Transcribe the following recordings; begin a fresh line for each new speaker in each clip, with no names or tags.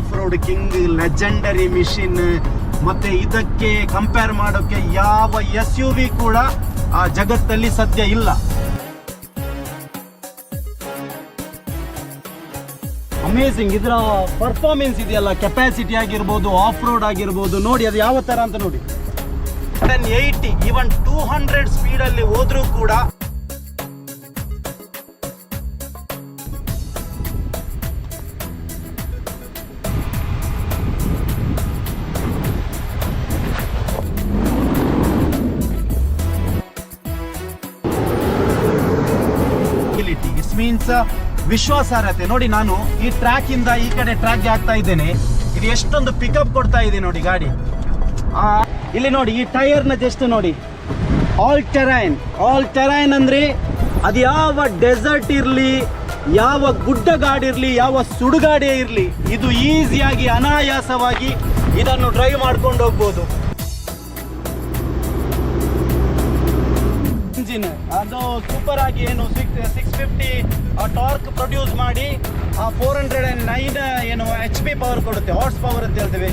Of road king legendary machine. ಮತ್ತೆ ಇದಕ್ಕೆ compare ಮಾಡೋಕೆ ಯಾವ SUV ಕೂಡ ಆ ಜಗತ್ತಲ್ಲಿ ಸದ್ಯ ಇಲ್ಲ. ಅಮೇಸಿಂಗ್ ಇದರ ಪರ್ಫಾರ್ಮೆನ್ಸ್ ಇದೆಯಲ್ಲ, ಕೆಪಾಸಿಟಿ ಆಗಿರ್ಬೋದು, ಆಫ್ ರೋಡ್ ಆಗಿರ್ಬೋದು, ನೋಡಿ ಅದು ಯಾವ ತರ ಅಂತ ನೋಡಿ. 180 ಈವನ್ 200 ಸ್ಪೀಡಲ್ಲಿ ಹೋದ್ರೂ ಕೂಡ ಮೀನ್ಸ್ ವಿಶ್ವಾಸಾರ್ಹತೆ. ನೋಡಿ, ನಾನು ಈ ಟ್ರ್ಯಾಕ್ ಇಂದ ಈ ಕಡೆ ಟ್ರ್ಯಾಕ್ಗೆ ಆಗ್ತಾ ಇದ್ದೇನೆ, ಇದು ಎಷ್ಟೊಂದು ಪಿಕಪ್ ಕೊಡ್ತಾ ಇದೆ ನೋಡಿ ಗಾಡಿ. ಇಲ್ಲಿ ನೋಡಿ, ಈ ಟೈರ್ನ ಜಸ್ಟ್ ನೋಡಿ, ಆಲ್ ಟೆರೈನ್ ಅಂದ್ರೆ ಅದು ಯಾವ ಡೆಸರ್ಟ್ ಇರಲಿ, ಯಾವ ಗುಡ್ಡ ಗಾಡಿ ಇರಲಿ, ಯಾವ ಸುಡುಗಾಡಿ ಇರಲಿ, ಇದು ಈಸಿಯಾಗಿ ಅನಾಯಾಸವಾಗಿ ಇದನ್ನು ಡ್ರೈವ್ ಮಾಡ್ಕೊಂಡು ಹೋಗ್ಬೋದು. ಇಂಜಿನ್ ಅದು ಸೂಪರ್ ಆಗಿ ಏನು 650 ಟಾರ್ಕ್ ಪ್ರೊಡ್ಯೂಸ್ ಮಾಡಿ 409 ಏನು HP ಪವರ್ ಕೊಡುತ್ತೆ, ಹಾರ್ಸ್ ಪವರ್ ಅಂತ ಹೇಳ್ತೇವೆ.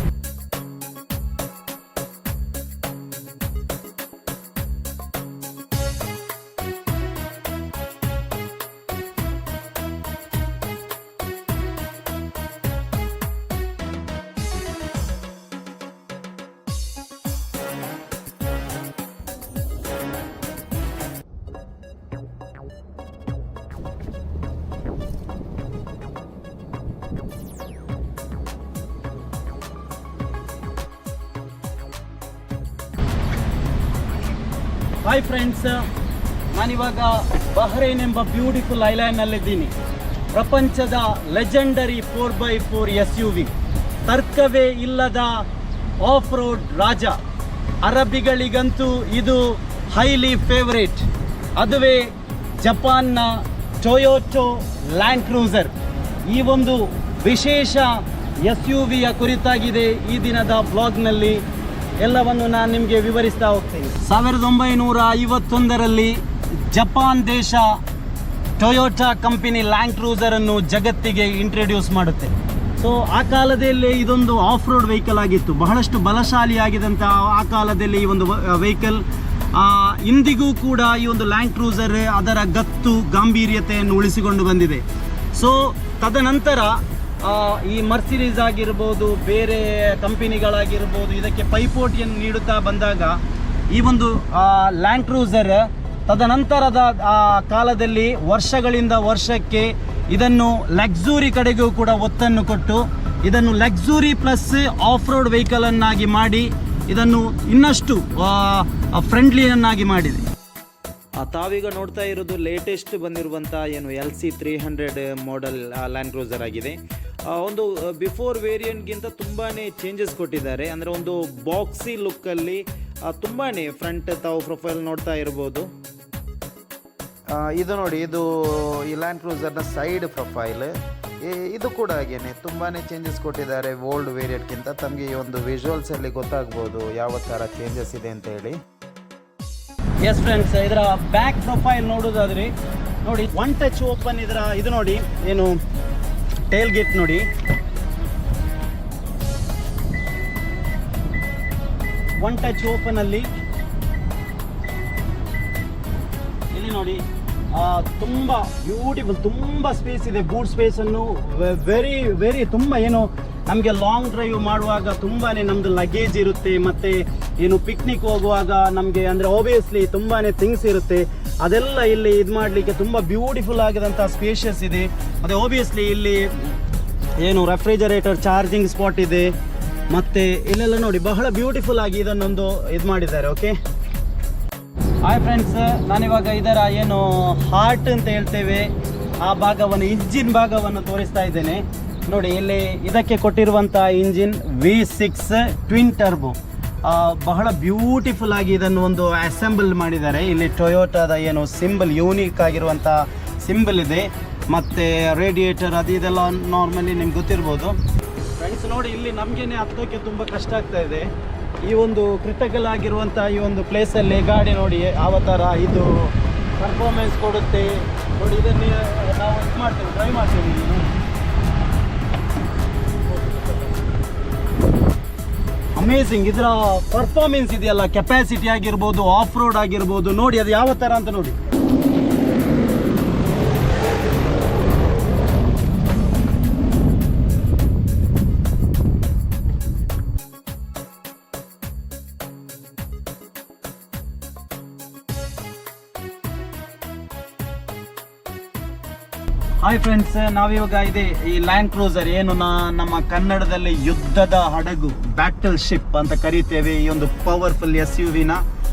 ಹಾಯ್ ಫ್ರೆಂಡ್ಸ್, ನಾನಿವಾಗ ಬಹ್ರೈನ್ ಎಂಬ ಬ್ಯೂಟಿಫುಲ್ ಐಲ್ಯಾಂಡ್ನಲ್ಲಿದ್ದೀನಿ. ಪ್ರಪಂಚದ ಲೆಜೆಂಡರಿ 4x4 SUV, ತರ್ಕವೇ ಇಲ್ಲದ ಆಫ್ ರೋಡ್ ರಾಜ. ಅರಬಿಗಳಿಗಂತೂ ಇದು ಹೈಲಿ ಫೇವರೇಟ್. ಅದುವೇ ಜಪಾನ್ನ ಟೊಯೋಟಾ ಲ್ಯಾಂಡ್ ಕ್ರೂಸರ್. ಈ ಒಂದು ವಿಶೇಷ SUVಯ ಕುರಿತಾಗಿದೆ ಈ ದಿನದ ಬ್ಲಾಗ್ನಲ್ಲಿ. ಎಲ್ಲವನ್ನು ನಾನು ನಿಮಗೆ ವಿವರಿಸ್ತಾ ಹೋಗ್ತೀನಿ. 1951ರಲ್ಲಿ ಜಪಾನ್ ದೇಶ ಟೊಯೋಟಾ ಕಂಪನಿ ಲ್ಯಾಂಡ್ ಕ್ರೂಸರನ್ನು ಜಗತ್ತಿಗೆ ಇಂಟ್ರೊಡ್ಯೂಸ್ ಮಾಡುತ್ತೆ. ಸೊ ಆ ಕಾಲದಲ್ಲಿ ಇದೊಂದು ಆಫ್ ರೋಡ್ ವೆಹಿಕಲ್ ಆಗಿತ್ತು, ಬಹಳಷ್ಟು ಬಲಶಾಲಿಯಾಗಿದ್ದಂಥ ಆ ಕಾಲದಲ್ಲಿ ಈ ಒಂದು ವೆಹಿಕಲ್. ಇಂದಿಗೂ ಕೂಡ ಈ ಒಂದು ಲ್ಯಾಂಡ್ ಕ್ರೂಸರ್ ಅದರ ಗತ್ತು ಗಾಂಭೀರ್ಯತೆಯನ್ನು ಉಳಿಸಿಕೊಂಡು ಬಂದಿದೆ. ಸೊ ತದನಂತರ ಈ ಮರ್ಸಿಡೀಸ್ ಆಗಿರ್ಬೋದು, ಬೇರೆ ಕಂಪನಿಗಳಾಗಿರ್ಬೋದು, ಇದಕ್ಕೆ ಪೈಪೋಟಿಯನ್ನು ನೀಡುತ್ತಾ ಬಂದಾಗ ಈ ಒಂದು ಲ್ಯಾಂಡ್ ಕ್ರೂಸರ್ ತದನಂತರದ ಕಾಲದಲ್ಲಿ ವರ್ಷಗಳಿಂದ ವರ್ಷಕ್ಕೆ ಇದನ್ನು ಲಕ್ಸುರಿ ಕಡೆಗೂ ಕೂಡ ಒತ್ತನ್ನು ಕೊಟ್ಟು ಇದನ್ನು ಲಕ್ಸುರಿ ಪ್ಲಸ್ ಆಫ್ ರೋಡ್ ವೆಹಿಕಲನ್ನಾಗಿ ಮಾಡಿ ಇದನ್ನು ಇನ್ನಷ್ಟು ಫ್ರೆಂಡ್ಲಿಯನ್ನಾಗಿ ಮಾಡಿದೆ. ತಾವೀಗ ನೋಡ್ತಾ ಇರೋದು ಲೇಟೆಸ್ಟ್ ಬಂದಿರುವಂಥ ಏನು LC 300 ಮಾಡೆಲ್ ಲ್ಯಾಂಡ್ ಕ್ರೂಸರ್ ಆಗಿದೆ. ಒಂದು ಬಿಫೋರ್ ವೇರಿಯಂಟ್ಗಿಂತ ತುಂಬಾ ಚೇಂಜಸ್ ಕೊಟ್ಟಿದ್ದಾರೆ. ಅಂದರೆ ಒಂದು ಬಾಕ್ಸಿ ಲುಕ್ಕಲ್ಲಿ ತುಂಬಾ ಫ್ರಂಟ್ ತಾವು ಪ್ರೊಫೈಲ್ ನೋಡ್ತಾ ಇರ್ಬೋದು. ಇದು ನೋಡಿ, ಇದು ಈ ಲ್ಯಾಂಡ್ ಕ್ರೂಸರ್ನ ಸೈಡ್ ಪ್ರೊಫೈಲ್. ಇದು ಕೂಡ ಹಾಗೇನೆ ತುಂಬಾ ಚೇಂಜಸ್ ಕೊಟ್ಟಿದ್ದಾರೆ ಓಲ್ಡ್ ವೇರಿಯಂಟ್ಗಿಂತ. ತಮಗೆ ಈ ಒಂದು ವಿಜುವಲ್ಸಲ್ಲಿ ಗೊತ್ತಾಗ್ಬೋದು ಯಾವ ಥರ ಚೇಂಜಸ್ ಇದೆ ಅಂತ ಹೇಳಿ. ಎಸ್ ಫ್ರೆಂಡ್ಸ್, ಇದರ ಬ್ಯಾಕ್ ಪ್ರೊಫೈಲ್ ನೋಡೋದಾದ್ರೆ ನೋಡಿ, ಒನ್ ಟಚ್ ಓಪನ್. ಇದರ ಇದು ನೋಡಿ, ಏನು ಟೇಲ್ ಗೇಟ್ ನೋಡಿ, ಒನ್ ಟಚ್ ಓಪನ್ ಅಲ್ಲಿ ಇಲ್ಲಿ ನೋಡಿ ತುಂಬ ಬ್ಯೂಟಿಫುಲ್, ತುಂಬ ಸ್ಪೇಸ್ ಇದೆ. ಬೂಟ್ ಸ್ಪೇಸನ್ನು ವೆರಿ ತುಂಬ ಏನು ನಮಗೆ ಲಾಂಗ್ ಡ್ರೈವ್ ಮಾಡುವಾಗ ತುಂಬಾ ನಮ್ಮದು ಲಗೇಜ್ ಇರುತ್ತೆ, ಮತ್ತು ಏನು ಪಿಕ್ನಿಕ್ ಹೋಗುವಾಗ ನಮಗೆ ಅಂದರೆ ಆಬ್ವಿಯಸ್ಲಿ ತುಂಬಾ ಥಿಂಗ್ಸ್ ಇರುತ್ತೆ. ಅದೆಲ್ಲ ಇಲ್ಲಿ ಇದು ಮಾಡಲಿಕ್ಕೆ ತುಂಬ ಬ್ಯೂಟಿಫುಲ್ ಆಗಿದಂಥ ಸ್ಪೇಷಿಯಸ್ ಇದೆ. ಮತ್ತು ಆಬ್ವಿಯಸ್ಲಿ ಇಲ್ಲಿ ಏನು ರೆಫ್ರಿಜರೇಟರ್ ಚಾರ್ಜಿಂಗ್ ಸ್ಪಾಟ್ ಇದೆ. ಮತ್ತು ಇಲ್ಲೆಲ್ಲ ನೋಡಿ ಬಹಳ ಬ್ಯೂಟಿಫುಲ್ ಆಗಿ ಇದನ್ನೊಂದು ಇದು ಮಾಡಿದ್ದಾರೆ. ಓಕೆ, ಹಾಯ್ ಫ್ರೆಂಡ್ಸ್, ನಾನಿವಾಗ ಇದರ ಏನು ಹಾರ್ಟ್ ಅಂತ ಹೇಳ್ತೇವೆ ಆ ಭಾಗವನ್ನು, ಇಂಜಿನ್ ಭಾಗವನ್ನು ತೋರಿಸ್ತಾ ಇದ್ದೇನೆ. ನೋಡಿ, ಇಲ್ಲಿ ಇದಕ್ಕೆ ಕೊಟ್ಟಿರುವಂಥ ಇಂಜಿನ್ V6 ಟ್ವಿನ್ ಟರ್ಬೋ. ಬಹಳ ಬ್ಯೂಟಿಫುಲ್ ಆಗಿ ಇದನ್ನು ಒಂದು ಅಸೆಂಬಲ್ ಮಾಡಿದ್ದಾರೆ. ಇಲ್ಲಿ ಟೊಯೋಟಾದ ಏನು ಸಿಂಬಲ್, ಯೂನಿಕ್ ಆಗಿರುವಂಥ ಸಿಂಬಲ್ ಇದೆ. ಮತ್ತು ರೇಡಿಯೇಟರ್ ಅದು ಇದೆಲ್ಲ ನಾರ್ಮಲಿ ನಿಮ್ಗೆ ಗೊತ್ತಿರ್ಬೋದು. ಫ್ರೆಂಡ್ಸ್ ನೋಡಿ, ಇಲ್ಲಿ ನಮಗೇನೆ ಹತ್ತೋಕ್ಕೆ ತುಂಬ ಕಷ್ಟ ಆಗ್ತಾ ಇದೆ. ಈ ಒಂದು ಕ್ರಿಟಿಕಲ್ ಆಗಿರುವಂಥ ಈ ಒಂದು ಪ್ಲೇಸಲ್ಲಿ ಗಾಡಿ ನೋಡಿ ಯಾವ ಥರ ಇದು ಪರ್ಫಾರ್ಮೆನ್ಸ್ ಕೊಡುತ್ತೆ ನೋಡಿ. ಇದನ್ನು ನಾವು ಇದು ಮಾಡ್ತೀವಿ, ಡ್ರೈವ್ ಮಾಡ್ತೀವಿ. ಅಮೇಸಿಂಗ್. ಇದರ ಪರ್ಫಾರ್ಮೆನ್ಸ್ ಇದೆಯಲ್ಲ, ಕೆಪಾಸಿಟಿ ಆಗಿರ್ಬೋದು, ಆಫ್ ರೋಡ್ ಆಗಿರ್ಬೋದು, ನೋಡಿ ಅದು ಯಾವ ತರ ಅಂತ ನೋಡಿ. ಹಾಯ್ ಫ್ರೆಂಡ್ಸ್, ನಾವಿವಾಗ ಇದೆ ಈ ಲ್ಯಾಂಡ್ ಕ್ರೂಸರ್, ಏನು ನಮ್ಮ ಕನ್ನಡದಲ್ಲಿ ಯುದ್ಧದ ಹಡಗು, ಬ್ಯಾಟಲ್ ಶಿಪ್ ಅಂತ ಕರಿತೇವೆ. ಈ ಒಂದು ಪವರ್ಫುಲ್ SUV ನ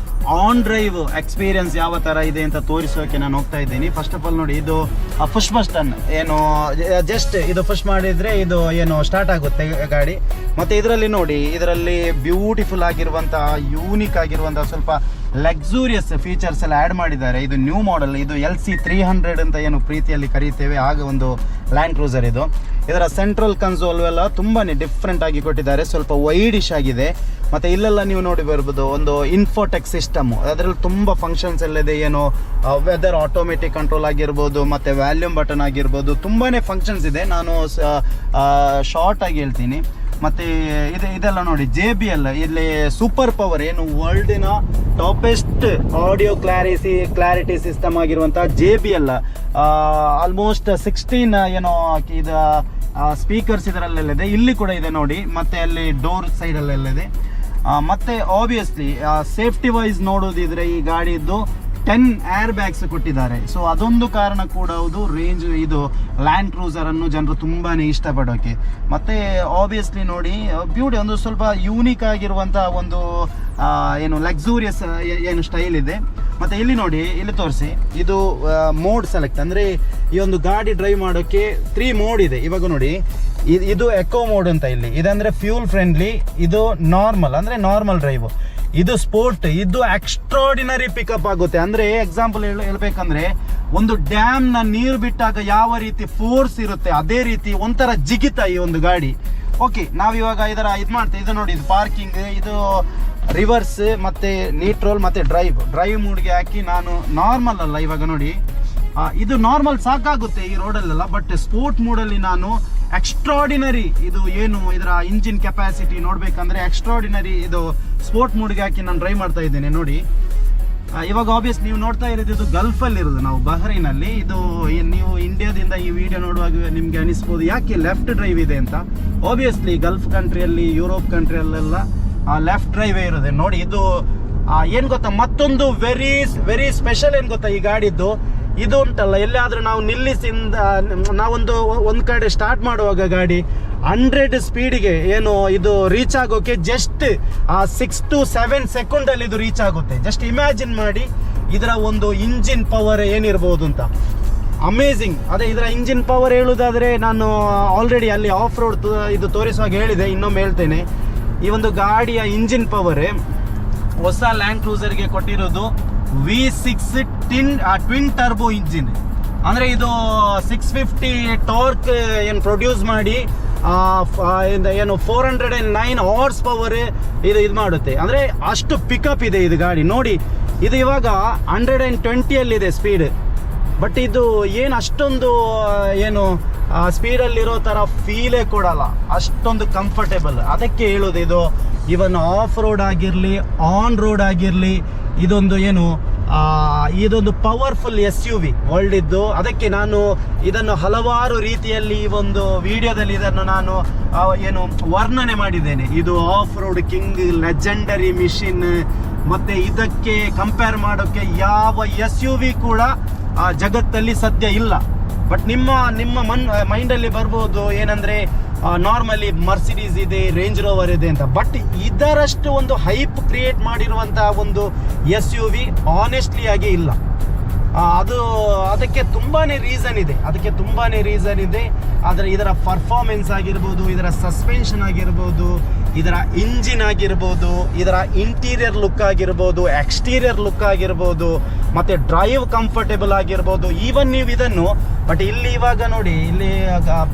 ಆನ್ ಡ್ರೈವ್ ಎಕ್ಸ್ಪೀರಿಯನ್ಸ್ ಯಾವ ತರ ಇದೆ ಅಂತ ತೋರಿಸೋಕೆ ನಾನು ಹೋಗ್ತಾ ಇದ್ದೀನಿ. ಫಸ್ಟ್ ಆಫ್ ಆಲ್ ನೋಡಿ, ಇದು ಪುಷ್ ಬಟನ್, ಏನು ಜಸ್ಟ್ ಇದು ಪುಷ್ ಮಾಡಿದ್ರೆ ಇದು ಏನು ಸ್ಟಾರ್ಟ್ ಆಗುತ್ತೆ ಗಾಡಿ. ಮತ್ತೆ ಇದರಲ್ಲಿ ನೋಡಿ, ಇದರಲ್ಲಿ ಬ್ಯೂಟಿಫುಲ್ ಆಗಿರುವಂತಹ, ಯೂನಿಕ್ ಆಗಿರುವಂತಹ, ಸ್ವಲ್ಪ ಲಕ್ಸುರಿಯಸ್ ಫೀಚರ್ಸ್ ಎಲ್ಲ ಆ್ಯಡ್ ಮಾಡಿದ್ದಾರೆ. ಇದು ನ್ಯೂ ಮಾಡೆಲ್, ಇದು LC 300 ಅಂತ ಏನು ಪ್ರೀತಿಯಲ್ಲಿ ಕರೀತೇವೆ, ಆಗ ಒಂದು ಲ್ಯಾಂಡ್ ಕ್ರೂಸರ್ ಇದು. ಇದರ ಸೆಂಟ್ರಲ್ ಕನ್ಸೋಲ್ ಎಲ್ಲ ತುಂಬಾನೇ ಡಿಫ್ರೆಂಟ್ ಆಗಿ ಕೊಟ್ಟಿದ್ದಾರೆ, ಸ್ವಲ್ಪ ವೈಡಿಶ್ ಆಗಿದೆ. ಮತ್ತೆ ಇಲ್ಲೆಲ್ಲ ನೀವು ನೋಡಿ ಬರ್ಬೋದು, ಒಂದು ಇನ್ಫೋಟೆಕ್ ಸಿಸ್ಟಮ್, ಅದರಲ್ಲಿ ತುಂಬ ಫಂಕ್ಷನ್ಸ್ ಎಲ್ಲ ಇದೆ. ಏನು ವೆದರ್ ಆಟೋಮೆಟಿಕ್ ಕಂಟ್ರೋಲ್ ಆಗಿರ್ಬೋದು, ಮತ್ತೆ ವ್ಯಾಲ್ಯೂಮ್ ಬಟನ್ ಆಗಿರ್ಬೋದು, ತುಂಬಾನೇ ಫಂಕ್ಷನ್ಸ್ ಇದೆ. ನಾನು ಶಾರ್ಟ್ ಆಗಿ ಹೇಳ್ತೀನಿ. ಮತ್ತೆ ಇದೆಲ್ಲ ನೋಡಿ, JBL ಇಲ್ಲಿ ಸೂಪರ್ ಪವರ್, ಏನು ವರ್ಲ್ಡಿನ ಟಾಪೆಸ್ಟ್ ಆಡಿಯೋ ಕ್ಲಾರಿಟಿ ಸಿಸ್ಟಮ್ ಆಗಿರುವಂತಹ JBL, ಆಲ್ಮೋಸ್ಟ್ 16 ಏನೋ ಇದು ಸ್ಪೀಕರ್ಸ್ ಇದರಲ್ಲೆಲ್ಲಿದೆ. ಇಲ್ಲಿ ಕೂಡ ಇದೆ ನೋಡಿ, ಮತ್ತೆ ಅಲ್ಲಿ ಡೋರ್ ಸೈಡ್ ಅಲ್ಲೆಲ್ಲ ಇದೆ. ಮತ್ತೆ ಆಬ್ವಿಯಸ್ಲಿ ಸೇಫ್ಟಿ ವೈಸ್ ನೋಡೋದಿದ್ರೆ ಈ ಗಾಡಿದ್ದು 10 ಏರ್ ಬ್ಯಾಗ್ಸ್ ಕೊಟ್ಟಿದ್ದಾರೆ. ಸೊ ಅದೊಂದು ಕಾರಣ ಕೂಡ ಹೌದು, ರೇಂಜ್ ಇದು ಲ್ಯಾಂಡ್ ಕ್ರೂಸರ್ ಅನ್ನು ಜನರು ತುಂಬಾನೇ ಇಷ್ಟಪಡೋಕೆ. ಮತ್ತೆ ಆಬ್ವಿಯಸ್ಲಿ ನೋಡಿ, ಬ್ಯೂಟಿ, ಒಂದು ಸ್ವಲ್ಪ ಯೂನಿಕ್ ಆಗಿರುವಂತಹ ಒಂದು ಏನು ಲಕ್ಸುರಿಯಸ್ ಏನು ಸ್ಟೈಲ್ ಇದೆ. ಮತ್ತೆ ಇಲ್ಲಿ ನೋಡಿ, ಇಲ್ಲಿ ತೋರಿಸಿ, ಇದು ಮೋಡ್ ಸೆಲೆಕ್ಟ್, ಅಂದ್ರೆ ಈ ಒಂದು ಗಾಡಿ ಡ್ರೈವ್ ಮಾಡೋಕೆ 3 ಮೋಡ್ ಇದೆ. ಇವಾಗ ನೋಡಿ, ಇದು ಎಕೋ ಮೋಡ್ ಅಂತ ಇಲ್ಲಿ ಇದಂದ್ರೆ ಫ್ಯೂಲ್ ಫ್ರೆಂಡ್ಲಿ, ಇದು ನಾರ್ಮಲ್ ಅಂದ್ರೆ ನಾರ್ಮಲ್ ಡ್ರೈವ್, ಇದು ಸ್ಪೋರ್ಟ್, ಇದು ಎಕ್ಸ್ಟ್ರಾರ್ಡಿನರಿ ಪಿಕಪ್ ಆಗುತ್ತೆ. ಅಂದ್ರೆ ಎಕ್ಸಾಂಪಲ್ ಹೇಳ್ಬೇಕಂದ್ರೆ, ಒಂದು ಡ್ಯಾಮ್ ನ ನೀರು ಬಿಟ್ಟಾಗ ಯಾವ ರೀತಿ ಫೋರ್ಸ್ ಇರುತ್ತೆ, ಅದೇ ರೀತಿ ಒಂಥರ ಜಿಗಿತ ಈ ಒಂದು ಗಾಡಿ. ಓಕೆ, ನಾವಿವಾಗ ಇದರ ಇದು ಮಾಡ್ತೇವೆ. ಇದು ನೋಡಿ, ಇದು ಪಾರ್ಕಿಂಗ್, ಇದು ರಿವರ್ಸ್, ಮತ್ತೆ ನ್ಯೂಟ್ರಲ್, ಮತ್ತೆ ಡ್ರೈವ್ ಮೂಡ್ಗೆ ಹಾಕಿ ನಾನು ನಾರ್ಮಲ್ ಅಲ್ಲ, ಇವಾಗ ನೋಡಿ ಇದು ನಾರ್ಮಲ್ ಸಾಕಾಗುತ್ತೆ ಈ ರೋಡಲ್ಲೆಲ್ಲ. ಬಟ್ ಸ್ಪೋರ್ಟ್ ಮೂಡಲ್ಲಿ ನಾನು ಎಕ್ಸ್ಟ್ರಾರ್ಡಿನರಿ, ಇದು ಏನು ಇದರ ಇಂಜಿನ್ ಕೆಪಾಸಿಟಿ ನೋಡ್ಬೇಕಂದ್ರೆ ಎಕ್ಸ್ಟ್ರಾರ್ಡಿನರಿ, ಇದು ಸ್ಪೋರ್ಟ್ ಮೂಡ್ಗೆ ಹಾಕಿ ನಾನು ಡ್ರೈವ್ ಮಾಡ್ತಾ ಇದ್ದೇನೆ ನೋಡಿ. ಇವಾಗ ಆಬ್ವಿಯಸ್ ನೀವು ನೋಡ್ತಾ ಇರೋದು, ಇದು ಗಲ್ಫ್ ಅಲ್ಲಿ ಇರೋದು, ನಾವು ಬಹ್ರೈನಲ್ಲಿ. ಇದು ನೀವು ಇಂಡಿಯಾದಿಂದ ಈ ವಿಡಿಯೋ ನೋಡುವಾಗ ನಿಮ್ಗೆ ಅನಿಸ್ಬೋದು ಯಾಕೆ ಲೆಫ್ಟ್ ಡ್ರೈವ್ ಇದೆ ಅಂತ. ಆಬ್ವಿಯಸ್ಲಿ ಗಲ್ಫ್ ಕಂಟ್ರಿಯಲ್ಲಿ, ಯುರೋಪ್ ಕಂಟ್ರಿಯಲ್ಲೆಲ್ಲ ಲೆಫ್ಟ್ ಡ್ರೈವೇ ಇರೋದೆ ನೋಡಿ. ಇದು ಏನ್ ಗೊತ್ತಾ, ಮತ್ತೊಂದು ವೆರಿ ಸ್ಪೆಷಲ್ ಏನ್ ಗೊತ್ತಾ ಈ ಗಾಡಿದ್ದು, ಇದು ಉಂಟಲ್ಲ, ಎಲ್ಲಾದ್ರೂ ನಾವು ನಿಲ್ಲಿಸಿಂದ ಒಂದ್ ಕಡೆ ಸ್ಟಾರ್ಟ್ ಮಾಡುವಾಗ ಗಾಡಿ 100 ಸ್ಪೀಡ್ಗೆ ಏನು ಇದು ರೀಚ್ ಆಗೋಕೆ ಜಸ್ಟ್ 6 to 7 ಸೆಕೆಂಡ್ ಅಲ್ಲಿ ಇದು ರೀಚ್ ಆಗುತ್ತೆ. ಜಸ್ಟ್ ಇಮ್ಯಾಜಿನ್ ಮಾಡಿ ಇದರ ಒಂದು ಇಂಜಿನ್ ಪವರ್ ಏನಿರ್ಬೋದು ಅಂತ. ಅಮೇಝಿಂಗ್. ಅದೇ ಇದರ ಇಂಜಿನ್ ಪವರ್ ಹೇಳುವುದಾದ್ರೆ, ನಾನು ಆಲ್ರೆಡಿ ಅಲ್ಲಿ ಆಫ್ ರೋಡ್ ಇದು ತೋರಿಸುವಾಗ ಹೇಳಿದೆ, ಇನ್ನೊಮ್ಮೆ ಹೇಳ್ತೇನೆ. ಈ ಒಂದು ಗಾಡಿಯ ಇಂಜಿನ್ ಪವರ್ ಹೊಸ ಲ್ಯಾಂಡ್ ಕ್ರೂಸರ್ಗೆ ಕೊಟ್ಟಿರೋದು V6 ಟ್ವಿನ್ ಟರ್ಬೋ ಇಂಜಿನ್. ಅಂದ್ರೆ ಇದು 650 ಟಾರ್ಕ್ ಏನು ಪ್ರೊಡ್ಯೂಸ್ ಮಾಡಿ ಏನು 409 ಹಾರ್ಸ್ ಪವರ್ ಇದು ಮಾಡುತ್ತೆ. ಅಂದ್ರೆ ಅಷ್ಟು ಪಿಕಪ್ ಇದೆ ಇದು ಗಾಡಿ ನೋಡಿ. ಇದು ಇವಾಗ 120 ಅಲ್ಲಿದೆ ಸ್ಪೀಡ್, ಬಟ್ ಇದು ಏನು ಅಷ್ಟೊಂದು ಏನು ಸ್ಪೀಡಲ್ಲಿರೋ ಥರ ಫೀಲೇ ಕೊಡಲ್ಲ, ಅಷ್ಟೊಂದು ಕಂಫರ್ಟೇಬಲ್. ಅದಕ್ಕೆ ಹೇಳೋದು, ಇದು ಇವನ್ ಆಫ್ ರೋಡ್ ಆಗಿರಲಿ, ಆನ್ ರೋಡ್ ಆಗಿರಲಿ, ಇದೊಂದು ಏನು ಇದೊಂದು ಪವರ್ಫುಲ್ SUV ವರ್ಲ್ಡ್ ಇದ್ದು. ಅದಕ್ಕೆ ನಾನು ಇದನ್ನು ಹಲವಾರು ರೀತಿಯಲ್ಲಿ ಈ ಒಂದು ವಿಡಿಯೋದಲ್ಲಿ ಇದನ್ನು ನಾನು ಏನು ವರ್ಣನೆ ಮಾಡಿದ್ದೇನೆ. ಇದು of road king, legendary machine. ಮತ್ತೆ ಇದಕ್ಕೆ ಕಂಪೇರ್ ಮಾಡೋಕ್ಕೆ ಯಾವ SUV ಕೂಡ ಜಗತ್ತಲ್ಲಿ ಸದ್ಯ ಇಲ್ಲ. ಬಟ್ ನಿಮ್ಮ ಮೈಂಡಲ್ಲಿ ಬರ್ಬೋದು ಏನಂದ್ರೆ, ನಾರ್ಮಲಿ ಮರ್ಸಿಡೀಸ್ ಇದೆ, ರೇಂಜ್ ರೋವರ್ ಇದೆ ಅಂತ. ಬಟ್ ಇದರಷ್ಟು ಒಂದು ಹೈಪ್ ಕ್ರಿಯೇಟ್ ಮಾಡಿರುವಂತಹ ಒಂದು SUV ಆನೆಸ್ಟ್ಲಿ ಆಗಿ ಇಲ್ಲ. ಅದಕ್ಕೆ ತುಂಬಾನೇ ರೀಸನ್ ಇದೆ. ಆದರೆ ಇದರ ಪರ್ಫಾರ್ಮೆನ್ಸ್ ಆಗಿರ್ಬೋದು, ಇದರ ಸಸ್ಪೆನ್ಷನ್ ಆಗಿರ್ಬೋದು, ಇದರ ಇಂಜಿನ್ ಆಗಿರ್ಬೋದು, ಇದರ ಇಂಟೀರಿಯರ್ ಲುಕ್ ಆಗಿರ್ಬೋದು, ಎಕ್ಸ್ಟೀರಿಯರ್ ಲುಕ್ ಆಗಿರ್ಬೋದು, ಮತ್ತೆ ಡ್ರೈವ್ ಕಂಫರ್ಟೇಬಲ್ ಆಗಿರ್ಬೋದು. ಈವನ್ ನೀವು ಇದನ್ನು ಬಟ್ ಇಲ್ಲಿ ಇವಾಗ ನೋಡಿ, ಇಲ್ಲಿ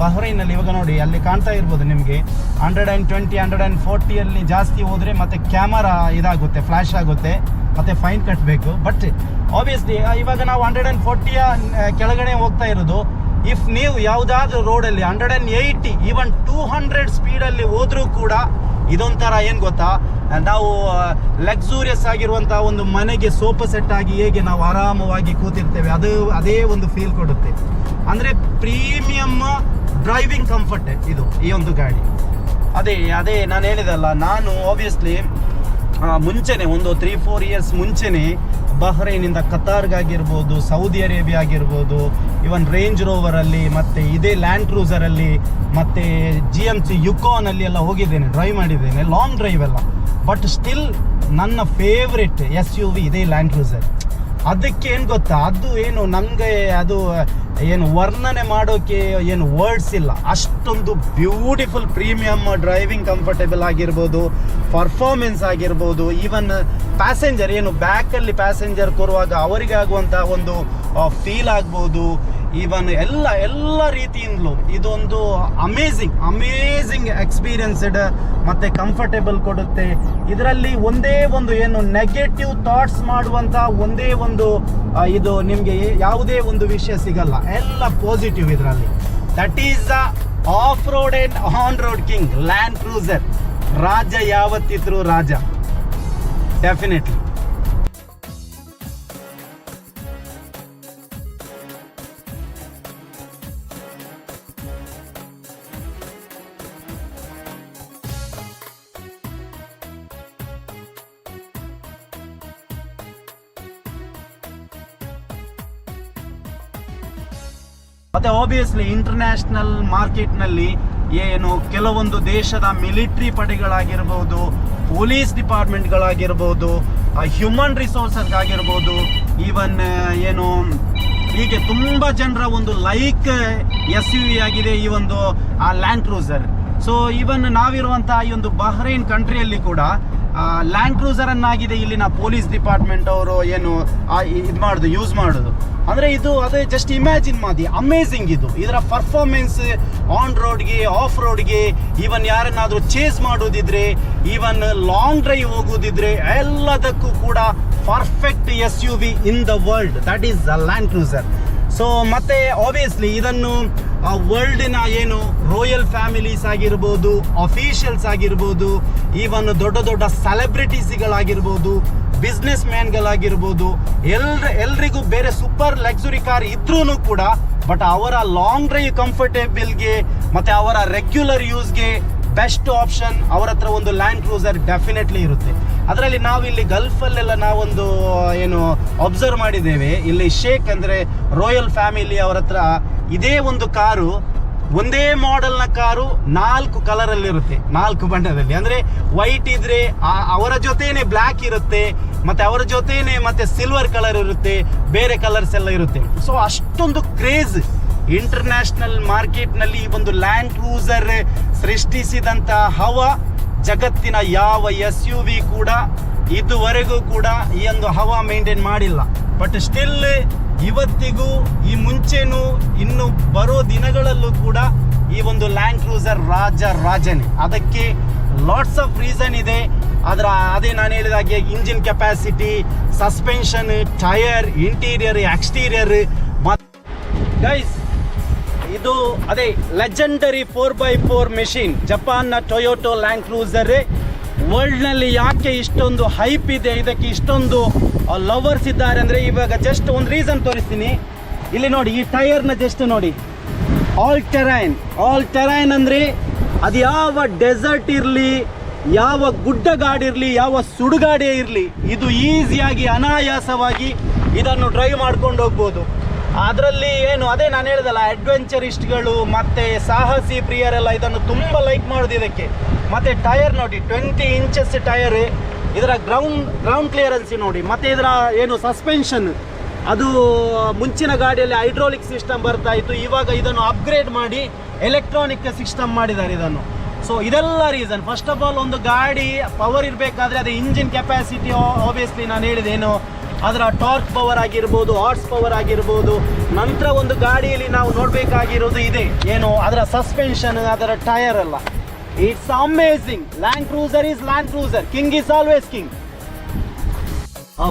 ಬಹ್ರೈನಲ್ಲಿ ಇವಾಗ ನೋಡಿ, ಅಲ್ಲಿ ಕಾಣ್ತಾ ಇರ್ಬೋದು ನಿಮಗೆ 120 140 ಅಲ್ಲಿ ಜಾಸ್ತಿ ಹೋದ್ರೆ ಮತ್ತೆ ಕ್ಯಾಮರಾ ಇದಾಗುತ್ತೆ, ಫ್ಲಾಶ್ ಆಗುತ್ತೆ, ಮತ್ತೆ ಫೈನ್ ಕಟ್ಟಬೇಕು. ಬಟ್ ಆಬ್ವಿಯಸ್ಲಿ ಇವಾಗ ನಾವು 140 ಕೆಳಗಡೆ ಹೋಗ್ತಾ ಇರೋದು. ಇಫ್ ನೀವು ಯಾವುದಾದ್ರೂ ರೋಡಲ್ಲಿ 180 ಈವನ್ 200 ಸ್ಪೀಡಲ್ಲಿ ಹೋದ್ರೂ ಕೂಡ ಇದೊಂಥರ ಏನು ಗೊತ್ತಾ, ನಾವು ಲಕ್ಸುರಿಯಸ್ ಆಗಿರುವಂತಹ ಒಂದು ಮನೆಗೆ ಸೋಫಾ ಸೆಟ್ ಆಗಿ ಹೇಗೆ ನಾವು ಆರಾಮವಾಗಿ ಕೂತಿರ್ತೇವೆ, ಅದೇ ಒಂದು ಫೀಲ್ ಕೊಡುತ್ತೆ. ಅಂದರೆ ಪ್ರೀಮಿಯಮ್ ಡ್ರೈವಿಂಗ್ ಕಂಫರ್ಟ್ ಇದು ಈ ಒಂದು ಗಾಡಿ. ಅದೇ ನಾನು ಹೇಳಿದಲ್ಲ, ನಾನು ಆಬ್ವಿಯಸ್ಲಿ ಮುಂಚೆನೆ ಒಂದು 3-4 ಇಯರ್ಸ್ ಮುಂಚೆನೆ ಬಹ್ರೈನಿಂದ ಕತಾರ್ಗಾಗಿರ್ಬೋದು, ಸೌದಿ ಅರೇಬಿಯಾ ಆಗಿರ್ಬೋದು, ಇವನ್ ರೇಂಜ್ ರೋವರಲ್ಲಿ, ಮತ್ತು ಇದೇ ಲ್ಯಾಂಡ್ ಕ್ರೂಸರಲ್ಲಿ, ಮತ್ತು GMC ಯುಕಾನಲ್ಲಿ ಎಲ್ಲ ಹೋಗಿದ್ದೇನೆ, ಡ್ರೈವ್ ಮಾಡಿದ್ದೇನೆ, ಲಾಂಗ್ ಡ್ರೈವ್ ಎಲ್ಲ. ಬಟ್ ಸ್ಟಿಲ್ ನನ್ನ ಫೇವ್ರೆಟ್ SUV ಇದೇ ಲ್ಯಾಂಡ್ ಕ್ರೂಸರ್. ಅದಕ್ಕೆ ಏನು ಗೊತ್ತಾ, ಅದು ಏನು ನಮಗೆ ಅದು ಏನು ವರ್ಣನೆ ಮಾಡೋಕೆ ಏನು ವರ್ಡ್ಸ್ ಇಲ್ಲ, ಅಷ್ಟೊಂದು ಬ್ಯೂಟಿಫುಲ್ ಪ್ರೀಮಿಯಮ್ ಡ್ರೈವಿಂಗ್ ಕಂಫರ್ಟೇಬಲ್ ಆಗಿರ್ಬೋದು, ಪರ್ಫಾರ್ಮೆನ್ಸ್ ಆಗಿರ್ಬೋದು, ಈವನ್ ಪ್ಯಾಸೆಂಜರ್ ಏನು ಬ್ಯಾಕಲ್ಲಿ ಪ್ಯಾಸೆಂಜರ್ ಕೂರುವಾಗ ಅವರಿಗೆ ಆಗುವಂಥ ಒಂದು ಫೀಲ್ ಆಗ್ಬೋದು, ಈವನ್ ಎಲ್ಲ ರೀತಿಯಿಂದಲೂ ಇದೊಂದು ಅಮೇಝಿಂಗ್ ಎಕ್ಸ್ಪೀರಿಯನ್ಸ್ಡ್ ಮತ್ತು ಕಂಫರ್ಟೇಬಲ್ ಕೊಡುತ್ತೆ. ಇದರಲ್ಲಿ ಒಂದೇ ಒಂದು ಏನು ನೆಗೆಟಿವ್ ಥಾಟ್ಸ್ ಮಾಡುವಂಥ ಒಂದೇ ಒಂದು ಇದು ನಿಮಗೆ ಯಾವುದೇ ಒಂದು ವಿಷಯ ಸಿಗಲ್ಲ, ಎಲ್ಲ ಪಾಸಿಟಿವ್ ಇದರಲ್ಲಿ. That is the off road and on road king land cruiser. ರಾಜ ಯಾವತ್ತಿದ್ರು ರಾಜ, ಡೆಫಿನೆಟ್ಲಿ. ಮತ್ತೆ ಆಬ್ವಿಯಸ್ಲಿ ಇಂಟರ್ನ್ಯಾಷನಲ್ ಮಾರ್ಕೆಟ್ನಲ್ಲಿ ಏನು ಕೆಲವೊಂದು ದೇಶದ ಮಿಲಿಟ್ರಿ ಪಡೆಗಳಾಗಿರ್ಬೋದು, ಪೊಲೀಸ್ ಡಿಪಾರ್ಟ್ಮೆಂಟ್ಗಳಾಗಿರ್ಬೋದು, ಹ್ಯೂಮನ್ ರಿಸೋರ್ಸಸ್ಗಾಗಿರ್ಬೋದು, ಈವನ್ ಏನು ಹೀಗೆ ತುಂಬ ಜನರ ಒಂದು ಲೈಕ್ SUV ಆಗಿದೆ ಈ ಒಂದು ಲ್ಯಾಂಡ್ ಕ್ರೂಸರ್. ಸೊ ಈವನ್ ನಾವಿರುವಂತಹ ಈ ಒಂದು ಬಹ್ರೈನ್ ಕಂಟ್ರಿಯಲ್ಲಿ ಕೂಡ ಲ್ಯಾಂಡ್ ಕ್ರೂಸರನ್ನಾಗಿದೆ ಇಲ್ಲಿನ ಪೊಲೀಸ್ ಡಿಪಾರ್ಟ್ಮೆಂಟ್ ಅವರು ಏನು ಯೂಸ್ ಮಾಡೋದು. ಅಂದರೆ ಅದೇ ಜಸ್ಟ್ ಇಮ್ಯಾಜಿನ್ ಮಾಡಿ, ಅಮೇಝಿಂಗ್ ಇದರ ಪರ್ಫಾರ್ಮೆನ್ಸ್ ಆನ್ ರೋಡ್ಗೆ, ಆಫ್ ರೋಡ್ಗೆ, ಈವನ್ ಯಾರನ್ನಾದರೂ ಚೇಸ್ ಮಾಡೋದಿದ್ರೆ, ಈವನ್ ಲಾಂಗ್ ಡ್ರೈವ್ ಹೋಗೋದಿದ್ರೆ ಎಲ್ಲದಕ್ಕೂ ಕೂಡ perfect SUV in the world. That is the land cruiser. So ಮತ್ತೆ ಆಬ್ವಿಯಸ್ಲಿ ಇದನ್ನು ವರ್ಲ್ಡಿನ ಏನು ರಾಯಲ್ ಫ್ಯಾಮಿಲೀಸ್ ಆಗಿರ್ಬೋದು, ಅಫಿಷಿಯಲ್ಸ್ ಆಗಿರ್ಬೋದು, ಈವನ್ ದೊಡ್ಡ ಸೆಲೆಬ್ರಿಟೀಸ್ಗಳಾಗಿರ್ಬೋದು, ಬಿಸ್ನೆಸ್ ಮ್ಯಾನ್ಗಳಾಗಿರ್ಬೋದು, ಎಲ್ರಿಗೂ ಬೇರೆ ಸೂಪರ್ ಲಕ್ಸುರಿ ಕಾರ್ ಇದ್ರೂ ಕೂಡ ಬಟ್ ಅವರ ಲಾಂಗ್ ಡ್ರೈವ್ ಕಂಫರ್ಟೇಬಲ್ಗೆ ಮತ್ತು ಅವರ ರೆಗ್ಯುಲರ್ ಯೂಸ್ಗೆ ಬೆಸ್ಟ್ ಆಪ್ಷನ್ ಅವರ ಹತ್ರ ಒಂದು ಲ್ಯಾಂಡ್ ಕ್ರೂಸರ್ ಡೆಫಿನೆಟ್ಲಿ ಇರುತ್ತೆ. ಅದರಲ್ಲಿ ನಾವು ಇಲ್ಲಿ ಗಲ್ಫಲ್ಲೆಲ್ಲ ನಾವೊಂದು ಏನು ಅಬ್ಸರ್ವ್ ಮಾಡಿದ್ದೇವೆ, ಇಲ್ಲಿ ಶೇಖ್ ಅಂದರೆ ರಾಯಲ್ ಫ್ಯಾಮಿಲಿ ಅವರ ಹತ್ರ ಇದೇ ಒಂದು ಕಾರು, ಒಂದೇ ಮಾಡೆಲ್ನ ಕಾರು 4 ಕಲರಲ್ಲಿರುತ್ತೆ, 4 ಬಣ್ಣದಲ್ಲಿ. ಅಂದರೆ ವೈಟ್ ಇದ್ರೆ ಅವರ ಜೊತೆನೆ ಬ್ಲ್ಯಾಕ್ ಇರುತ್ತೆ, ಮತ್ತು ಅವರ ಜೊತೆನೆ ಮತ್ತೆ ಸಿಲ್ವರ್ ಕಲರ್ ಇರುತ್ತೆ, ಬೇರೆ ಕಲರ್ಸ್ ಎಲ್ಲ ಇರುತ್ತೆ. ಸೊ ಅಷ್ಟೊಂದು ಕ್ರೇಜ್ ಇಂಟರ್ನ್ಯಾಷನಲ್ ಮಾರ್ಕೆಟ್ನಲ್ಲಿ ಈ ಒಂದು ಲ್ಯಾಂಡ್ ಕ್ರೂಸರ್ ಸೃಷ್ಟಿಸಿದಂಥ ಹವಾ ಜಗತ್ತಿನ ಯಾವ SUV ಕೂಡ ಇದುವರೆಗೂ ಕೂಡ ಈ ಒಂದು ಹವಾ ಮೇಂಟೈನ್ ಮಾಡಿಲ್ಲ. ಬಟ್ ಸ್ಟಿಲ್ ಇವತ್ತಿಗೂ ಈ ಮುಂಚೆನೂ ಇನ್ನು ಬರೋ ದಿನಗಳಲ್ಲೂ ಕೂಡ ಈ ಒಂದು ಲ್ಯಾಂಡ್ ಕ್ರೂಸರ್ ರಾಜನೇ. ಅದಕ್ಕೆ ಲಾಟ್ಸ್ ಆಫ್ ರೀಸನ್ ಇದೆ. ಅದೇ ನಾನು ಹೇಳಿದಾಗೆ engine capacity, suspension, tyre, interior, exterior. Guys, ಇದು ಅದೇ ಲೆಜೆಂಡರಿ 4x4 ಮೆಷಿನ್, ಜಪಾನ್ನ ಟೊಯೋಟೋ ಲ್ಯಾಂಡ್ ಕ್ರೂಸರ್. ವರ್ಲ್ಡ್ನಲ್ಲಿ ಯಾಕೆ ಇಷ್ಟೊಂದು ಹೈಪ್ ಇದೆ, ಇದಕ್ಕೆ ಇಷ್ಟೊಂದು ಲವರ್ಸ್ ಇದ್ದಾರೆ ಅಂದರೆ ಇವಾಗ ಜಸ್ಟ್ ಒಂದು ರೀಸನ್ ತೋರಿಸ್ತೀನಿ. ಇಲ್ಲಿ ನೋಡಿ, ಈ ಟೈರ್ನ ಜಸ್ಟ್ ನೋಡಿ, ಆಲ್ ಟೆರೈನ್ ಅಂದರೆ ಅದು ಯಾವ ಡೆಸರ್ಟ್ ಇರಲಿ, ಯಾವ ಗುಡ್ಡ ಗಾಡಿ ಇರಲಿ, ಯಾವ ಸುಡುಗಾಡಿ ಇರಲಿ, ಇದು ಈಸಿಯಾಗಿ ಅನಾಯಾಸವಾಗಿ ಇದನ್ನು ಡ್ರೈವ್ ಮಾಡ್ಕೊಂಡು ಹೋಗ್ಬೋದು. ಅದರಲ್ಲಿ ಏನು ಅದೇ ನಾನು ಹೇಳಿದಲ್ಲ, ಅಡ್ವೆಂಚರಿಸ್ಟ್ಗಳು ಮತ್ತು ಸಾಹಸಿ ಪ್ರಿಯರೆಲ್ಲ ಇದನ್ನು ತುಂಬ ಲೈಕ್ ಮಾಡೋದು ಇದಕ್ಕೆ. ಮತ್ತು ಟೈರ್ ನೋಡಿ, 20 ಇಂಚಸ್ ಟೈರ್. ಇದರ ಗ್ರೌಂಡ್ ಕ್ಲಿಯರೆನ್ಸ್ ನೋಡಿ, ಮತ್ತು ಇದರ ಏನು ಸಸ್ಪೆನ್ಷನ್, ಅದು ಮುಂಚಿನ ಗಾಡಿಯಲ್ಲಿ ಹೈಡ್ರೋಲಿಕ್ ಸಿಸ್ಟಮ್ ಬರ್ತಾ ಇತ್ತು, ಇವಾಗ ಇದನ್ನು ಅಪ್ಗ್ರೇಡ್ ಮಾಡಿ ಎಲೆಕ್ಟ್ರಾನಿಕ್ ಸಿಸ್ಟಮ್ ಮಾಡಿದ್ದಾರೆ ಇದನ್ನು. ಸೊ ಇದೆಲ್ಲ ರೀಸನ್. ಫಸ್ಟ್ ಆಫ್ ಆಲ್, ಒಂದು ಗಾಡಿ ಪವರ್ ಇರಬೇಕಾದ್ರೆ ಅದು ಇಂಜಿನ್ ಕೆಪಾಸಿಟಿ ಆಬ್ವಿಯಸ್ಲಿ ನಾನು ಹೇಳಿದೇನು, ಅದರ ಟಾರ್ಕ್ ಪವರ್ ಆಗಿರ್ಬೋದು, ಹಾರ್ಸ್ ಪವರ್ ಆಗಿರ್ಬೋದು. ನಂತರ ಒಂದು ಗಾಡಿಯಲ್ಲಿ ನಾವು ನೋಡಬೇಕಾಗಿರೋದು ಇದೆ ಏನು, ಅದರ ಸಸ್ಪೆನ್ಷನ್, ಅದರ ಟೈರ್ ಎಲ್ಲ. It's amazing. Land cruiser is land cruiser, king is always king.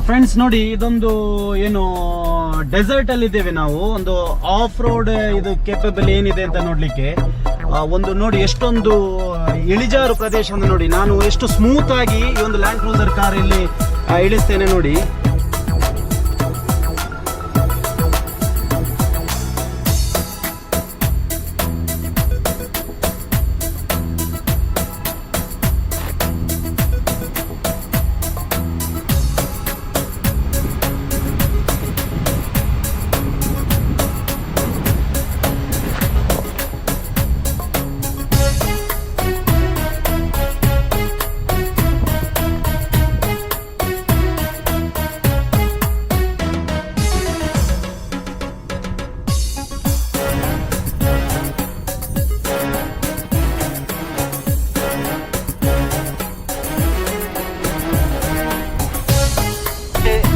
Friends ನೋಡಿ, ಇದೊಂದು ಏನು ಡೆಸರ್ಟ್ ಅಲ್ಲಿ ಇದ್ದೇವೆ ನಾವು. ಒಂದು ಆಫ್ ರೋಡ್ ಇದು ಕೇಪಬಲ್ ಏನಿದೆ ಅಂತ ನೋಡ್ಲಿಕ್ಕೆ ಒಂದು ನೋಡಿ ಎಷ್ಟೊಂದು ಇಳಿಜಾರು ಪ್ರದೇಶ ಅಂತ ನೋಡಿ. ನಾನು ಎಷ್ಟು ಸ್ಮೂತ್ ಆಗಿ ಈ ಒಂದು ಲ್ಯಾಂಡ್ ಕ್ರೂಸರ್ ಕಾರ್ ಇಲ್ಲಿ ಇಳಿಸ್ತೇನೆ ನೋಡಿ.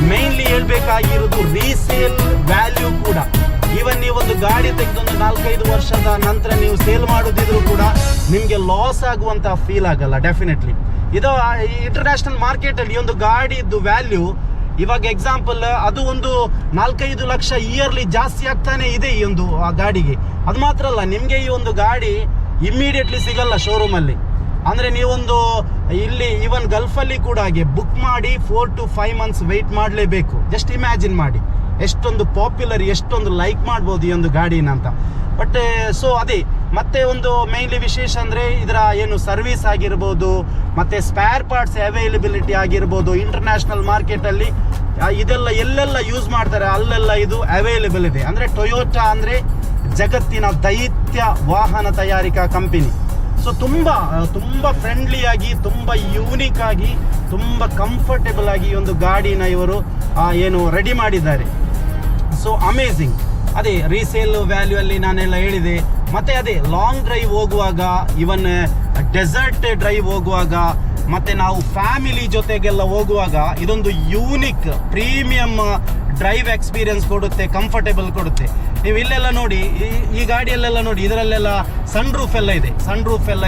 ಮೇನ್ಲಿ ಹೇಳ್ಬೇಕಾಗಿರೋದು ರೀಸೇಲ್ ವ್ಯಾಲ್ಯೂ ಕೂಡ. ಈವನ್ ನೀವೊಂದು ಗಾಡಿ ತೆಗೆದೊಂದು 4-5 ವರ್ಷದ ನಂತರ ನೀವು ಸೇಲ್ ಮಾಡೋದಿದ್ರು ಕೂಡ ನಿಮಗೆ ಲಾಸ್ ಆಗುವಂತಹ ಫೀಲ್ ಆಗಲ್ಲ ಡೆಫಿನೆಟ್ಲಿ. ಇದು ಇಂಟರ್ನ್ಯಾಷನಲ್ ಮಾರ್ಕೆಟಲ್ಲಿ ಈ ಒಂದು ಗಾಡಿದು ವ್ಯಾಲ್ಯೂ ಇವಾಗ ಎಕ್ಸಾಂಪಲ್ ಅದು ಒಂದು 4-5 ಲಕ್ಷ ಇಯರ್ಲಿ ಜಾಸ್ತಿ ಆಗ್ತಾನೆ ಇದೆ ಈ ಒಂದು ಆ ಗಾಡಿಗೆ. ಅದು ಮಾತ್ರ ಅಲ್ಲ, ನಿಮಗೆ ಈ ಒಂದು ಗಾಡಿ ಇಮ್ಮಿಡಿಯೇಟ್ಲಿ ಸಿಗಲ್ಲ ಶೋರೂಮಲ್ಲಿ. ಅಂದರೆ ನೀವೊಂದು ಇಲ್ಲಿ ಈವನ್ ಗಲ್ಫಲ್ಲಿ ಕೂಡ ಹಾಗೆ ಬುಕ್ ಮಾಡಿ 4 to 5 months ವೆಯ್ಟ್ ಮಾಡಲೇಬೇಕು. ಜಸ್ಟ್ ಇಮ್ಯಾಜಿನ್ ಮಾಡಿ ಎಷ್ಟೊಂದು ಪಾಪ್ಯುಲರ್, ಎಷ್ಟೊಂದು ಲೈಕ್ ಮಾಡ್ಬೋದು ಈ ಒಂದು ಗಾಡಿನ ಅಂತ. ಬಟ್ ಸೊ ಅದೇ ಮತ್ತೆ ಒಂದು ಮೇನ್ಲಿ ವಿಶೇಷ ಅಂದರೆ ಇದರ ಏನು ಸರ್ವಿಸ್ ಆಗಿರ್ಬೋದು, ಮತ್ತು ಸ್ಪೇರ್ ಪಾರ್ಟ್ಸ್ ಅವೈಲಬಿಲಿಟಿ ಆಗಿರ್ಬೋದು. ಇಂಟರ್ನ್ಯಾಷನಲ್ ಮಾರ್ಕೆಟಲ್ಲಿ ಇದೆಲ್ಲ ಎಲ್ಲೆಲ್ಲ ಯೂಸ್ ಮಾಡ್ತಾರೆ ಅಲ್ಲೆಲ್ಲ ಇದು ಅವೈಲೇಬಲ್ ಇದೆ. ಅಂದರೆ ಟೊಯೋಟಾ ಅಂದರೆ ಜಗತ್ತಿನ ದೈತ್ಯ ವಾಹನ ತಯಾರಿಕಾ ಕಂಪನಿ. ಸೊ ತುಂಬ ಫ್ರೆಂಡ್ಲಿಯಾಗಿ, ತುಂಬ ಯೂನಿಕ್ ಆಗಿ, ತುಂಬ ಕಂಫರ್ಟೇಬಲ್ ಆಗಿ ಈ ಒಂದು ಗಾಡಿನ ಇವರು ಏನು ರೆಡಿ ಮಾಡಿದ್ದಾರೆ. So amazing. ಅದೇ ರೀಸೇಲ್ ವ್ಯಾಲ್ಯೂ ಅಲ್ಲಿ ನಾನೆಲ್ಲ ಹೇಳಿದೆ. ಮತ್ತು ಅದೇ ಲಾಂಗ್ ಡ್ರೈವ್ ಹೋಗುವಾಗ, ಇವನ್ ಡೆಸರ್ಟ್ ಡ್ರೈವ್ ಹೋಗುವಾಗ, ಮತ್ತು ನಾವು ಫ್ಯಾಮಿಲಿ ಜೊತೆಗೆಲ್ಲ ಹೋಗುವಾಗ ಇದೊಂದು ಯೂನಿಕ್ ಪ್ರೀಮಿಯಂ ಡ್ರೈವ್ ಎಕ್ಸ್ಪೀರಿಯನ್ಸ್ ಕೊಡುತ್ತೆ, ಕಂಫರ್ಟೇಬಲ್ ಕೊಡುತ್ತೆ. ನೀವು ಇಲ್ಲೆಲ್ಲ ನೋಡಿ, ಈ ಗಾಡಿಯಲ್ಲೆಲ್ಲ ನೋಡಿ, ಇದರಲ್ಲೆಲ್ಲ ಸನ್ ರೂಫ್ ಎಲ್ಲ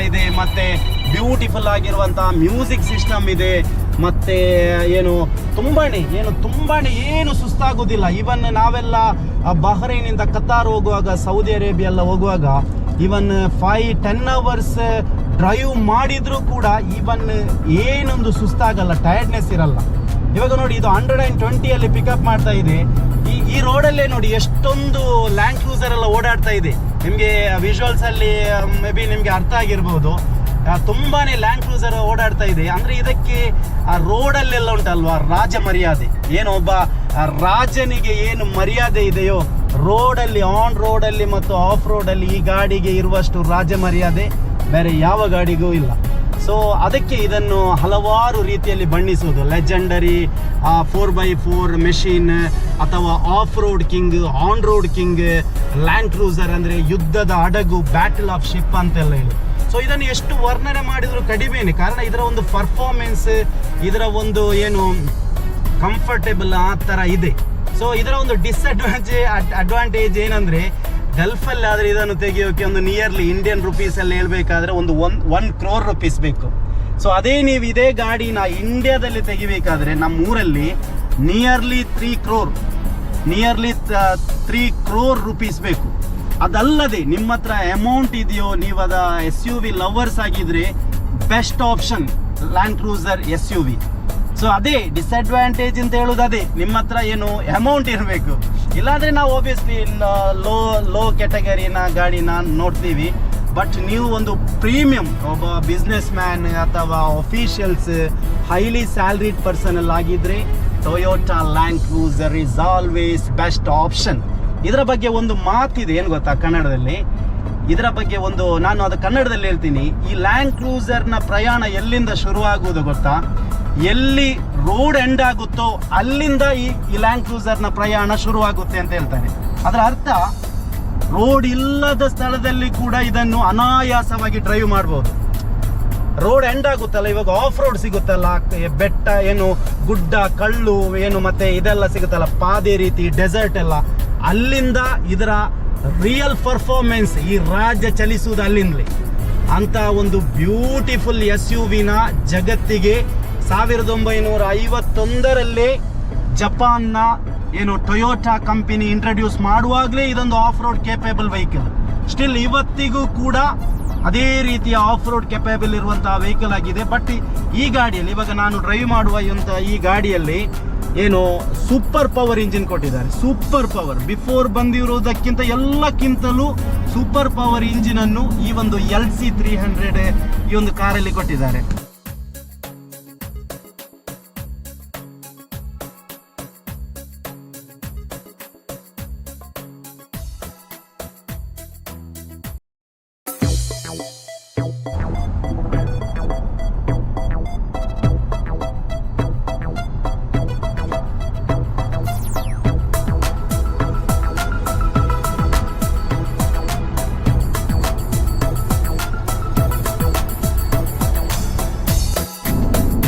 ಇದೆ, ಮತ್ತು ಬ್ಯೂಟಿಫುಲ್ ಆಗಿರುವಂಥ ಮ್ಯೂಸಿಕ್ ಸಿಸ್ಟಮ್ ಇದೆ. ಮತ್ತು ಏನು ಸುಸ್ತಾಗೋದಿಲ್ಲ. ಇವನ್ ನಾವೆಲ್ಲ ಬಹ್ರೈನಿಂದ ಕತಾರ್ ಹೋಗುವಾಗ, ಸೌದಿ ಅರೇಬಿಯಾ ಎಲ್ಲ ಹೋಗುವಾಗ ಇವನ್ 5-10 hours ಡ್ರೈವ್ ಮಾಡಿದರೂ ಕೂಡ ಇವನ್ ಏನೊಂದು ಸುಸ್ತಾಗಲ್ಲ, ಟಯರ್ಡ್ನೆಸ್ ಇರಲ್ಲ. ಇವಾಗ ನೋಡಿ, ಇದು 120 ಪಿಕಪ್ ಮಾಡ್ತಾ ಇದೆ. ಈ ರೋಡಲ್ಲೇ ನೋಡಿ ಎಷ್ಟೊಂದು ಲ್ಯಾಂಡ್ ಕ್ರೂಸರ್ ಎಲ್ಲ ಓಡಾಡ್ತಾ ಇದೆ. ನಿಮಗೆ ವಿಜುವಲ್ಸ್ ಅಲ್ಲಿ ಮೇ ಬಿ ನಿಮಗೆ ಅರ್ಥ ಆಗಿರ್ಬೋದು. ತುಂಬಾನೇ ಲ್ಯಾಂಡ್ ಕ್ರೂಸರ್ ಓಡಾಡ್ತಾ ಇದೆ. ಅಂದ್ರೆ ಇದಕ್ಕೆ ಆ ರೋಡಲ್ಲೆಲ್ಲ ಉಂಟಲ್ವಾ ರಾಜ ಮರ್ಯಾದೆ, ಏನು ಒಬ್ಬ ರಾಜನಿಗೆ ಏನು ಮರ್ಯಾದೆ ಇದೆಯೋ ರೋಡಲ್ಲಿ, ಆನ್ ರೋಡಲ್ಲಿ ಮತ್ತು ಆಫ್ ರೋಡಲ್ಲಿ ಈ ಗಾಡಿಗೆ ಇರುವಷ್ಟು ರಾಜ ಮರ್ಯಾದೆ ಬೇರೆ ಯಾವ ಗಾಡಿಗೂ ಇಲ್ಲ. ಸೊ ಅದಕ್ಕೆ ಇದನ್ನು ಹಲವಾರು ರೀತಿಯಲ್ಲಿ ಬಣ್ಣಿಸುವುದು. ಲೆಜೆಂಡರಿ 4x4 ಮೆಷಿನ್, ಅಥವಾ of road king, on road king, land cruiser ಅಂದರೆ ಯುದ್ಧದ ಹಡಗು, ಬ್ಯಾಟಲ್ ಆಫ್ ಶಿಪ್ ಅಂತೆಲ್ಲ ಹೇಳಿ. ಸೊ ಇದನ್ನು ಎಷ್ಟು ವರ್ಣನೆ ಮಾಡಿದ್ರು ಕಡಿಮೆನೆ. ಕಾರಣ ಇದರ ಒಂದು ಪರ್ಫಾರ್ಮೆನ್ಸ್, ಇದರ ಒಂದು ಏನು ಕಂಫರ್ಟೇಬಲ್ ಆ ಥರ ಇದೆ. ಸೊ ಇದರ ಒಂದು ಅಡ್ವಾಂಟೇಜ್ ಏನಂದರೆ, ಗಲ್ಫಲ್ಲಿ ಆದರೆ ಇದನ್ನು ತೆಗೆಯೋಕೆ ಒಂದು ನಿಯರ್ಲಿ ಇಂಡಿಯನ್ ರುಪೀಸಲ್ಲಿ ಹೇಳ್ಬೇಕಾದ್ರೆ ಒಂದು 1 crore rupees ಬೇಕು. ಸೊ ಅದೇ ನೀವು ಇದೇ ಗಾಡಿನ ಇಂಡಿಯಾದಲ್ಲಿ ತೆಗಿಬೇಕಾದ್ರೆ ನಮ್ಮೂರಲ್ಲಿ ನಿಯರ್ಲಿ 3 crore rupees ಬೇಕು. ಅದಲ್ಲದೆ ನಿಮ್ಮ ಹತ್ರ ಅಮೌಂಟ್ ಇದೆಯೋ, ನೀವು ಅದ SUV ಲವರ್ಸ್ ಆಗಿದ್ರೆ best option land cruiser SUV. So ಅದೇ ಡಿಸ್ಅಡ್ವಾಂಟೇಜ್ ಅಂತ ಹೇಳೋದು ಅದೇ, ನಿಮ್ಮ ಹತ್ರ ಏನು ಅಮೌಂಟ್ ಇರಬೇಕು. ಇಲ್ಲಾಂದರೆ ನಾವು ಓಬಿಯಸ್ಲಿ ಲೋ ಕ್ಯಾಟಗರಿನ ಗಾಡಿನ ನೋಡ್ತೀವಿ. ಬಟ್ ನೀವು ಒಂದು ಪ್ರೀಮಿಯಂ, ಒಬ್ಬ ಬಿಸ್ನೆಸ್ ಮ್ಯಾನ್ ಅಥವಾ ಅಫಿಷಿಯಲ್ಸ್, ಹೈಲಿ ಸ್ಯಾಲ್ರಿಡ್ ಪರ್ಸನ್ ಎಲ್ಲ ಆಗಿದ್ರೆ Toyota land cruiser is always best option. ಇದರ ಬಗ್ಗೆ ಒಂದು ಮಾತಿದೆ, ಏನು ಗೊತ್ತಾ ಕನ್ನಡದಲ್ಲಿ. ಇದರ ಬಗ್ಗೆ ನಾನು ಅದು ಕನ್ನಡದಲ್ಲಿ ಹೇಳ್ತೀನಿ. ಈ ಲ್ಯಾಂಡ್ ಕ್ರೂಸರ್ನ ಪ್ರಯಾಣ ಎಲ್ಲಿಂದ ಶುರುವಾಗುವುದು ಗೊತ್ತಾ? ಎಲ್ಲಿ ರೋಡ್ ಎಂಡ್ ಆಗುತ್ತೋ ಅಲ್ಲಿಂದ ಈ ಲ್ಯಾಂಡ್ ಕ್ರೂಸರ್ನ ಪ್ರಯಾಣ ಶುರುವಾಗುತ್ತೆ ಅಂತ ಹೇಳ್ತಾರೆ. ಅದರ ಅರ್ಥ, ರೋಡ್ ಇಲ್ಲದ ಸ್ಥಳದಲ್ಲಿ ಕೂಡ ಇದನ್ನು ಅನಾಯಾಸವಾಗಿ ಡ್ರೈವ್ ಮಾಡ್ಬೋದು. ರೋಡ್ ಎಂಡ್ ಆಗುತ್ತಲ್ಲ, ಇವಾಗ ಆಫ್ ರೋಡ್ ಸಿಗುತ್ತಲ್ಲ, ಬೆಟ್ಟ ಏನು, ಗುಡ್ಡ, ಕಳ್ಳು ಏನು, ಮತ್ತೆ ಇದೆಲ್ಲ ಸಿಗುತ್ತಲ್ಲ, ಪಾದೆ ರೀತಿ, ಡೆಸರ್ಟ್ ಎಲ್ಲ, ಅಲ್ಲಿಂದ ಇದರ ರಿಯಲ್ ಪರ್ಫಾರ್ಮೆನ್ಸ್, ಈ ರಾಜ್ಯ ಚಲಿಸುವುದು ಅಲ್ಲಿಂದಲೇ. ಅಂತ ಒಂದು ಬ್ಯೂಟಿಫುಲ್ SUVನ ಜಗತ್ತಿಗೆ 1951 ಜಪಾನ್ನ ಏನು ಟೊಯೋಟಾ ಕಂಪನಿ ಇಂಟ್ರೊಡ್ಯೂಸ್ ಮಾಡುವಾಗಲೇ ಇದೊಂದು off road capable vehicle. Still ಇವತ್ತಿಗೂ ಕೂಡ ಅದೇ ರೀತಿಯ ಆಫ್ ರೋಡ್ ಕೆಪೇಬಲ್ ಇರುವಂತಹ ವೆಹಿಕಲ್ ಆಗಿದೆ. ಬಟ್ ಈ ಗಾಡಿಯಲ್ಲಿ ಇವಾಗ ನಾನು ಡ್ರೈವ್ ಮಾಡುವ ಈ ಗಾಡಿಯಲ್ಲಿ ಏನು ಸೂಪರ್ ಪವರ್ ಇಂಜಿನ್ ಕೊಟ್ಟಿದ್ದಾರೆ. ಸೂಪರ್ ಪವರ್ ಬಿಫೋರ್ ಬಂದಿರುವುದಕ್ಕಿಂತ ಎಲ್ಲಕ್ಕಿಂತಲೂ ಸೂಪರ್ ಪವರ್ ಇಂಜಿನ್ ಅನ್ನು ಈ ಒಂದು LC300 ಈ ಒಂದು ಕಾರಲ್ಲಿ ಕೊಟ್ಟಿದ್ದಾರೆ.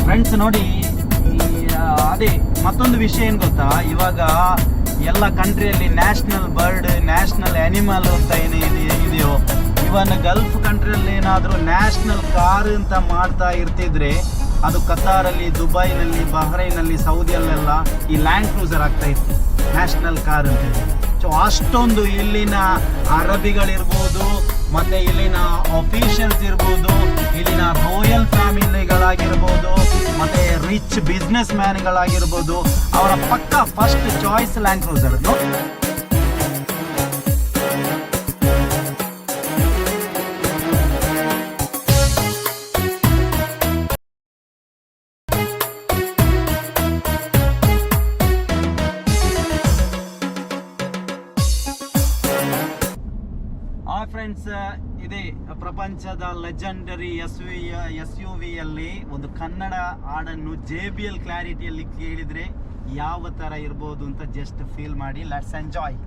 ಫ್ರೆಂಡ್ಸ್ ನೋಡಿ, ಅದೇ ಮತ್ತೊಂದು ವಿಷಯ ಏನು ಗೊತ್ತಾ, ಇವಾಗ ಎಲ್ಲ ಕಂಟ್ರಿಯಲ್ಲಿ ನ್ಯಾಷನಲ್ ಬರ್ಡ್, ನ್ಯಾಷನಲ್ ಆನಿಮಲ್ ಅಂತ ಇದೆಯೋ, ಇವನ್ ಗಲ್ಫ್ ಕಂಟ್ರಿಯಲ್ಲಿ ಏನಾದರೂ ನ್ಯಾಷನಲ್ ಕಾರ್ ಅಂತ ಮಾಡ್ತಾ ಇರ್ತಿದ್ರೆ ಅದು ಕತಾರಲ್ಲಿ, ದುಬೈನಲ್ಲಿ, ಬಹ್ರೈನಲ್ಲಿ, ಸೌದಿಯಲ್ಲೆಲ್ಲ ಈ ಲ್ಯಾಂಡ್ ಕ್ರೂಸರ್ ಆಗ್ತಾ ಇತ್ತು ನ್ಯಾಷನಲ್ ಕಾರ್ ಅಂತ. ಸೊ ಅಷ್ಟೊಂದು ಇಲ್ಲಿನ ಅರಬಿಗಳಿರ್ಬೋದು, ಮತ್ತೆ ಇಲ್ಲಿನ ಅಫಿಷಿಯಲ್ಸ್ ಇರ್ಬೋದು, ಇಲ್ಲಿನ ರಾಯಲ್ ಫ್ಯಾಮಿಲಿಗಳಾಗಿರ್ಬೋದು, ಮತ್ತೆ ರಿಚ್ ಬಿಸ್ನೆಸ್ ಮ್ಯಾನ್ಗಳಾಗಿರ್ಬೋದು, ಅವರ ಪಕ್ಕ first choice land cruiser. Friends, ಇದೇ ಪ್ರಪಂಚದ ಲೆಜೆಂಡರಿ SUV ಯಲ್ಲಿ ಒಂದು ಕನ್ನಡ ಹಾಡನ್ನು JBL ಕ್ಲಾರಿಟಿಯಲ್ಲಿ ಕೇಳಿದ್ರೆ ಯಾವ ತರ ಇರ್ಬೋದು ಅಂತ ಜಸ್ಟ್ ಫೀಲ್ ಮಾಡಿ. Let's enjoy.